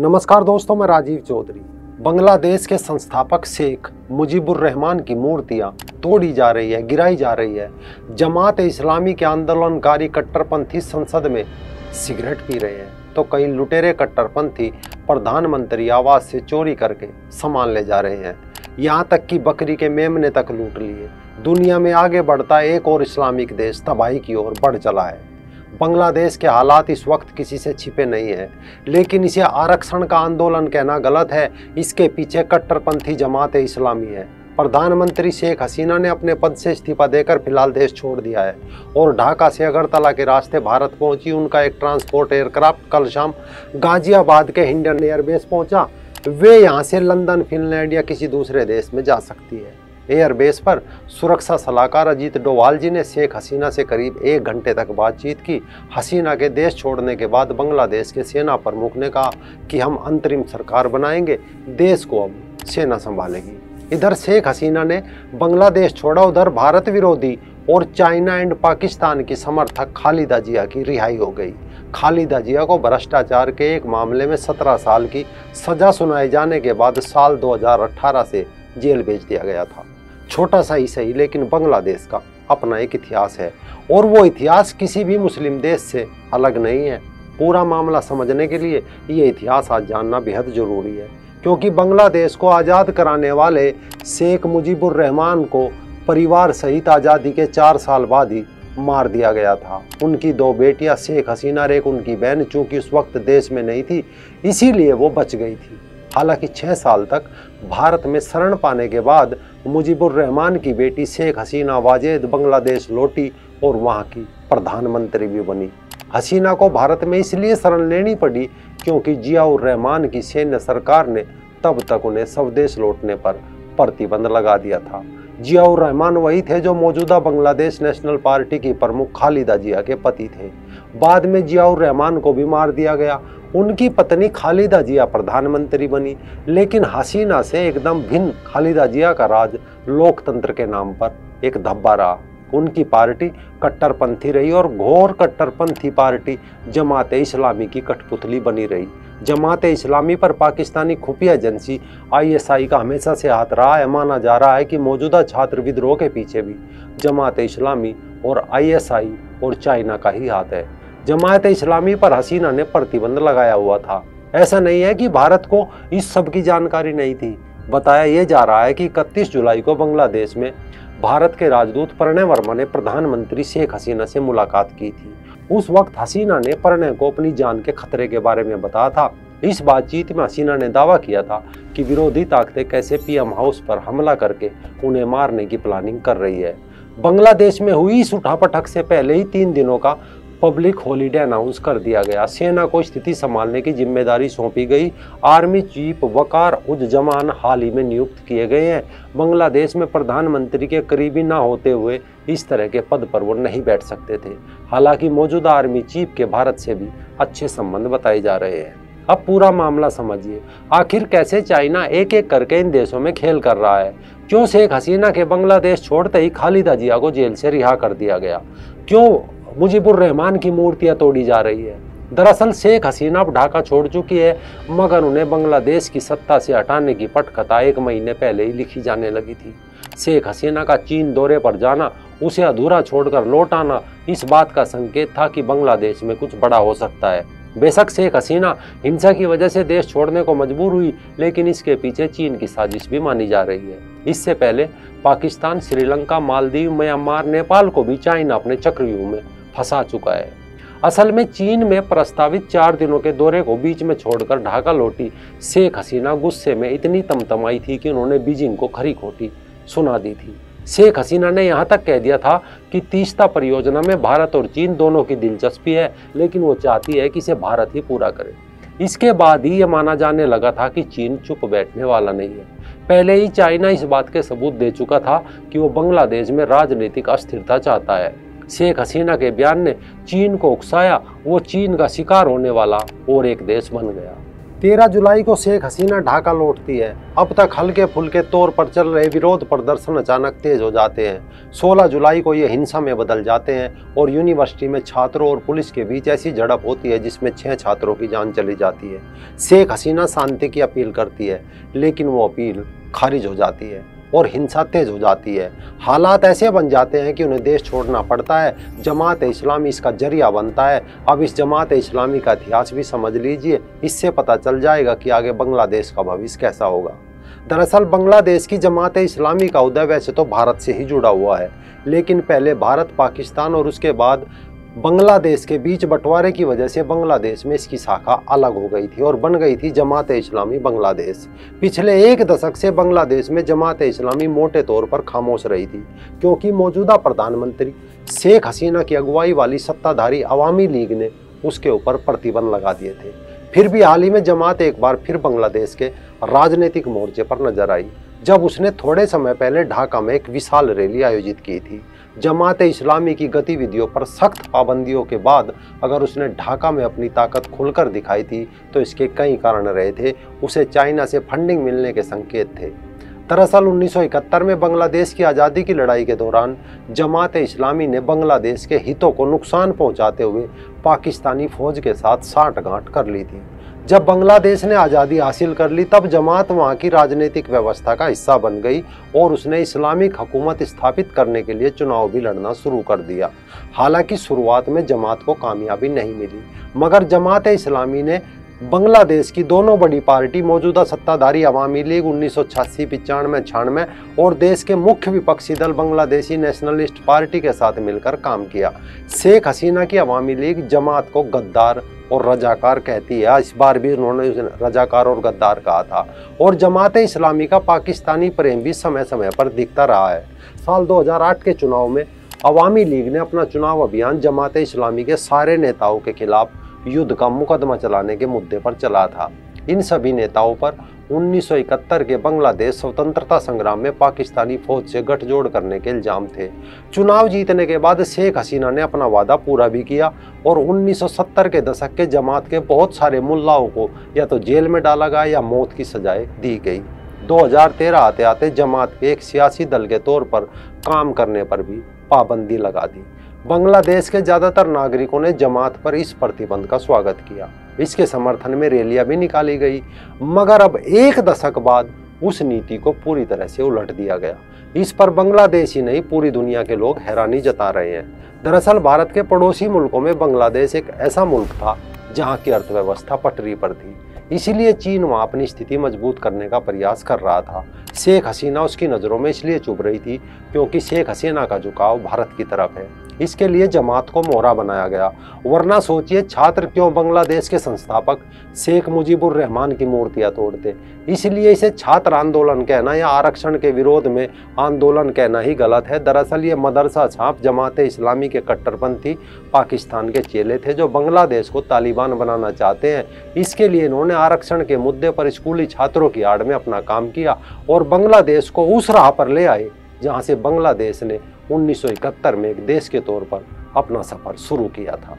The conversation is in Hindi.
नमस्कार दोस्तों, मैं राजीव चौधरी। बांग्लादेश के संस्थापक शेख मुजीबुर रहमान की मूर्तियां तोड़ी जा रही है, गिराई जा रही है। जमात इस्लामी के आंदोलनकारी कट्टरपंथी संसद में सिगरेट पी रहे हैं, तो कई लुटेरे कट्टरपंथी प्रधानमंत्री आवास से चोरी करके सामान ले जा रहे हैं। यहाँ तक कि बकरी के मेमने तक लूट लिए। दुनिया में आगे बढ़ता एक और इस्लामिक देश तबाही की ओर बढ़ चला है। बांग्लादेश के हालात इस वक्त किसी से छिपे नहीं है, लेकिन इसे आरक्षण का आंदोलन कहना गलत है। इसके पीछे कट्टरपंथी जमात इस्लामी है। प्रधानमंत्री शेख हसीना ने अपने पद से इस्तीफा देकर फिलहाल देश छोड़ दिया है और ढाका से अगरतला के रास्ते भारत पहुंची उनका एक ट्रांसपोर्ट एयरक्राफ्ट कल शाम गाजियाबाद के हिंडन एयरबेस पहुंचा। वे यहां से लंदन, फिनलैंड या किसी दूसरे देश में जा सकती है। एयरबेस पर सुरक्षा सलाहकार अजीत डोभाल जी ने शेख हसीना से करीब 1 घंटे तक बातचीत की। हसीना के देश छोड़ने के बाद बांग्लादेश के सेना प्रमुख ने कहा कि हम अंतरिम सरकार बनाएंगे, देश को अब सेना संभालेगी। इधर शेख हसीना ने बांग्लादेश छोड़ा, उधर भारत विरोधी और चाइना एंड पाकिस्तान की समर्थक खालिदा जिया की रिहाई हो गई। खालिदा जिया को भ्रष्टाचार के एक मामले में 17 साल की सजा सुनाए जाने के बाद साल 2018 से जेल भेज दिया गया था। छोटा सा ही सही, लेकिन बांग्लादेश का अपना एक इतिहास है और वो इतिहास किसी भी मुस्लिम देश से अलग नहीं है। पूरा मामला समझने के लिए ये इतिहास आज जानना बेहद जरूरी है, क्योंकि बांग्लादेश को आज़ाद कराने वाले शेख मुजीबुर रहमान को परिवार सहित आज़ादी के 4 साल बाद ही मार दिया गया था। उनकी 2 बेटियां शेख हसीना और एक उनकी बहन, चूंकि उस वक्त देश में नहीं थी, इसीलिए वो बच गई थी। हालांकि 6 साल तक भारत में शरण पाने के बाद मुजीबुर रहमान की बेटी शेख हसीना वाजेद बांग्लादेश लौटी और वहां की प्रधानमंत्री भी बनी। हसीना को भारत में इसलिए शरण लेनी पड़ी क्योंकि जियाउर रहमान की सैन्य सरकार ने तब तक उन्हें स्वदेश लौटने पर प्रतिबंध लगा दिया था। जियाउर रहमान वही थे जो मौजूदा बांग्लादेश नेशनल पार्टी की प्रमुख खालिदा जिया के पति थे। बाद में जियाउर रहमान को भी मार दिया गया। उनकी पत्नी खालिदा जिया प्रधानमंत्री बनी, लेकिन हसीना से एकदम भिन्न खालिदा जिया का राज लोकतंत्र के नाम पर एक धब्बा रहा। उनकी पार्टी कट्टरपंथी रही और घोर कट्टरपंथी पार्टी जमात इस्लामी की कठपुतली बनी रही। जमात इस्लामी पर पाकिस्तानी खुफिया एजेंसी ISI का हमेशा से हाथ रहा है। माना जा रहा है कि मौजूदा छात्र विद्रोह के पीछे भी जमात इस्लामी और ISI और चाइना का ही हाथ है। जमात इस्लामी पर हसीना ने प्रतिबंध लगाया हुआ था। ऐसा नहीं है कि भारत को इस सब की जानकारी नहीं थी। बताया यह जा रहा है कि 31 जुलाई को बांग्लादेश में भारत के राजदूत प्रणय वर्मा ने प्रधानमंत्री शेख हसीना से मुलाकात की थी। उस वक्त हसीना ने प्रणय को अपनी जान के खतरे के बारे में बताया था। इस बातचीत में हसीना ने दावा किया था कि विरोधी ताकतें कैसे PM हाउस पर हमला करके उन्हें मारने की प्लानिंग कर रही है। बांग्लादेश में हुई इस उठापटक से पहले ही 3 दिनों का पब्लिक हॉलीडे अनाउंस कर दिया गया। सेना को स्थिति संभालने की जिम्मेदारी सौंपी गई। आर्मी चीफ वकार उज़-जमान हाल ही में नियुक्त किए गए हैं। बांग्लादेश में प्रधानमंत्री के करीबी ना होते हुए इस तरह के पद पर वो नहीं बैठ सकते थे। हालांकि मौजूदा आर्मी चीफ के भारत से भी अच्छे संबंध बताए जा रहे हैं। अब पूरा मामला समझिए, आखिर कैसे चाइना एक एक करके इन देशों में खेल कर रहा है। क्यों शेख हसीना के बांग्लादेश छोड़ते ही खालिदा जिया को जेल से रिहा कर दिया गया? क्यों मुजीबुर रहमान की मूर्तियां तोड़ी जा रही है? दरअसल शेख हसीना अब ढाका छोड़ चुकी है, मगर उन्हें बांग्लादेश की सत्ता से हटाने की पटकथा 1 महीने पहले ही लिखी जाने लगी थी। शेख हसीना का चीन दौरे पर जाना, उसे अधूरा छोड़कर लौट आना, इस बात का संकेत था कि बांग्लादेश में कुछ बड़ा हो सकता है। बेशक शेख हसीना हिंसा की वजह से देश छोड़ने को मजबूर हुई, लेकिन इसके पीछे चीन की साजिश भी मानी जा रही है। इससे पहले पाकिस्तान, श्रीलंका, मालदीव, म्यांमार, नेपाल को भी चाइना अपने चक्रव्यूह में फंसा चुका है। असल में चीन में प्रस्तावित 4 दिनों के दौरे को बीच में छोड़कर ढाका लौटी शेख हसीना गुस्से में इतनी तमतमाई थी कि उन्होंने बीजिंग को खरी खोटी सुना दी थी। शेख हसीना ने यहाँ तक कह दिया था कि तीस्ता परियोजना में भारत और चीन दोनों की दिलचस्पी है, लेकिन वो चाहती है कि इसे भारत ही पूरा करे। इसके बाद ही यह माना जाने लगा था कि चीन चुप बैठने वाला नहीं है। पहले ही चाइना इस बात के सबूत दे चुका था कि वो बांग्लादेश में राजनीतिक अस्थिरता चाहता है। शेख हसीना के बयान ने चीन को उकसाया। वो चीन का शिकार होने वाला और एक देश बन गया। 13 जुलाई को शेख हसीना ढाका लौटती है। अब तक हल्के फुल्के तौर पर चल रहे विरोध प्रदर्शन अचानक तेज हो जाते हैं। 16 जुलाई को ये हिंसा में बदल जाते हैं और यूनिवर्सिटी में छात्रों और पुलिस के बीच ऐसी झड़प होती है जिसमें 6 छात्रों की जान चली जाती है। शेख हसीना शांति की अपील करती है, लेकिन वो अपील खारिज हो जाती है और हिंसा तेज हो जाती है। हालात ऐसे बन जाते हैं कि उन्हें देश छोड़ना पड़ता है। जमात इस्लामी इसका जरिया बनता है। अब इस जमात इस्लामी का इतिहास भी समझ लीजिए, इससे पता चल जाएगा कि आगे बांग्लादेश का भविष्य कैसा होगा। दरअसल बांग्लादेश की जमात इस्लामी का उदय वैसे तो भारत से ही जुड़ा हुआ है, लेकिन पहले भारत, पाकिस्तान और उसके बाद बांग्लादेश के बीच बंटवारे की वजह से बांग्लादेश में इसकी शाखा अलग हो गई थी और बन गई थी जमात इस्लामी बांग्लादेश। पिछले 1 दशक से बांग्लादेश में जमात इस्लामी मोटे तौर पर खामोश रही थी, क्योंकि मौजूदा प्रधानमंत्री शेख हसीना की अगुवाई वाली सत्ताधारी अवामी लीग ने उसके ऊपर प्रतिबंध लगा दिए थे। फिर भी हाल ही में जमात एक बार फिर बांग्लादेश के राजनीतिक मोर्चे पर नजर आई, जब उसने थोड़े समय पहले ढाका में एक विशाल रैली आयोजित की थी। जमात इस्लामी की गतिविधियों पर सख्त पाबंदियों के बाद अगर उसने ढाका में अपनी ताकत खुलकर दिखाई थी तो इसके कई कारण रहे थे। उसे चाइना से फंडिंग मिलने के संकेत थे। दरअसल 1971 में बांग्लादेश की आज़ादी की लड़ाई के दौरान जमात इस्लामी ने बांग्लादेश के हितों को नुकसान पहुंचाते हुए पाकिस्तानी फौज के साथ साठगांठ कर ली थी। जब बांग्लादेश ने आज़ादी हासिल कर ली तब जमात वहाँ की राजनीतिक व्यवस्था का हिस्सा बन गई और उसने इस्लामिक हुकूमत स्थापित करने के लिए चुनाव भी लड़ना शुरू कर दिया। हालांकि शुरुआत में जमात को कामयाबी नहीं मिली, मगर जमात इस्लामी ने बांग्लादेश की दोनों बड़ी पार्टी, मौजूदा सत्ताधारी अवामी लीग 1986, 95, 96 और देश के मुख्य विपक्षी दल बांग्लादेशी नेशनलिस्ट पार्टी के साथ मिलकर काम किया। शेख हसीना की अवामी लीग जमात को गद्दार और रजाकार कहती है। इस बार भी उन्होंने रजाकार और गद्दार कहा था। और जमात इस्लामी का पाकिस्तानी प्रेम भी समय समय पर दिखता रहा है। साल 2008 के चुनाव में अवामी लीग ने अपना चुनाव अभियान जमात इस्लामी के सारे नेताओं के खिलाफ युद्ध का मुकदमा चलाने के मुद्दे पर चला था। इन सभी नेताओं पर 1971 के बांग्लादेश स्वतंत्रता संग्राम में पाकिस्तानी फौज से गठजोड़ करने के इल्जाम थे। चुनाव जीतने के बाद शेख हसीना ने अपना वादा पूरा भी किया और 1970 के दशक के जमात के बहुत सारे मुल्लाओं को या तो जेल में डाला गया या मौत की सजाएं दी गई। 2013 आते आते जमात के एक सियासी दल के तौर पर काम करने पर भी पाबंदी लगा दी। बांग्लादेश के ज़्यादातर नागरिकों ने जमात पर इस प्रतिबंध का स्वागत किया। इसके समर्थन में रैलियां भी निकाली गई, मगर अब 1 दशक बाद उस नीति को पूरी तरह से उलट दिया गया। इस पर बांग्लादेश ही नहीं, पूरी दुनिया के लोग हैरानी जता रहे हैं। दरअसल भारत के पड़ोसी मुल्कों में बांग्लादेश एक ऐसा मुल्क था जहां की अर्थव्यवस्था पटरी पर थी, इसीलिए चीन वहां अपनी स्थिति मजबूत करने का प्रयास कर रहा था। शेख हसीना उसकी नज़रों में इसलिए चुभ रही थी क्योंकि शेख हसीना का झुकाव भारत की तरफ है। इसके लिए जमात को मोहरा बनाया गया। वरना सोचिए, छात्र क्यों बांग्लादेश के संस्थापक शेख मुजीबुर रहमान की मूर्तियां तोड़ते। इसलिए इसे छात्र आंदोलन कहना या आरक्षण के विरोध में आंदोलन कहना ही गलत है। दरअसल ये मदरसा छाप जमात इस्लामी के कट्टरपंथी पाकिस्तान के चेले थे जो बांग्लादेश को तालिबान बनाना चाहते हैं। इसके लिए इन्होंने आरक्षण के मुद्दे पर स्कूली छात्रों की आड़ में अपना काम किया और बांग्लादेश को उस राह पर ले आए जहां से बांग्लादेश ने 1971 में एक देश के तौर पर अपना सफर शुरू किया था।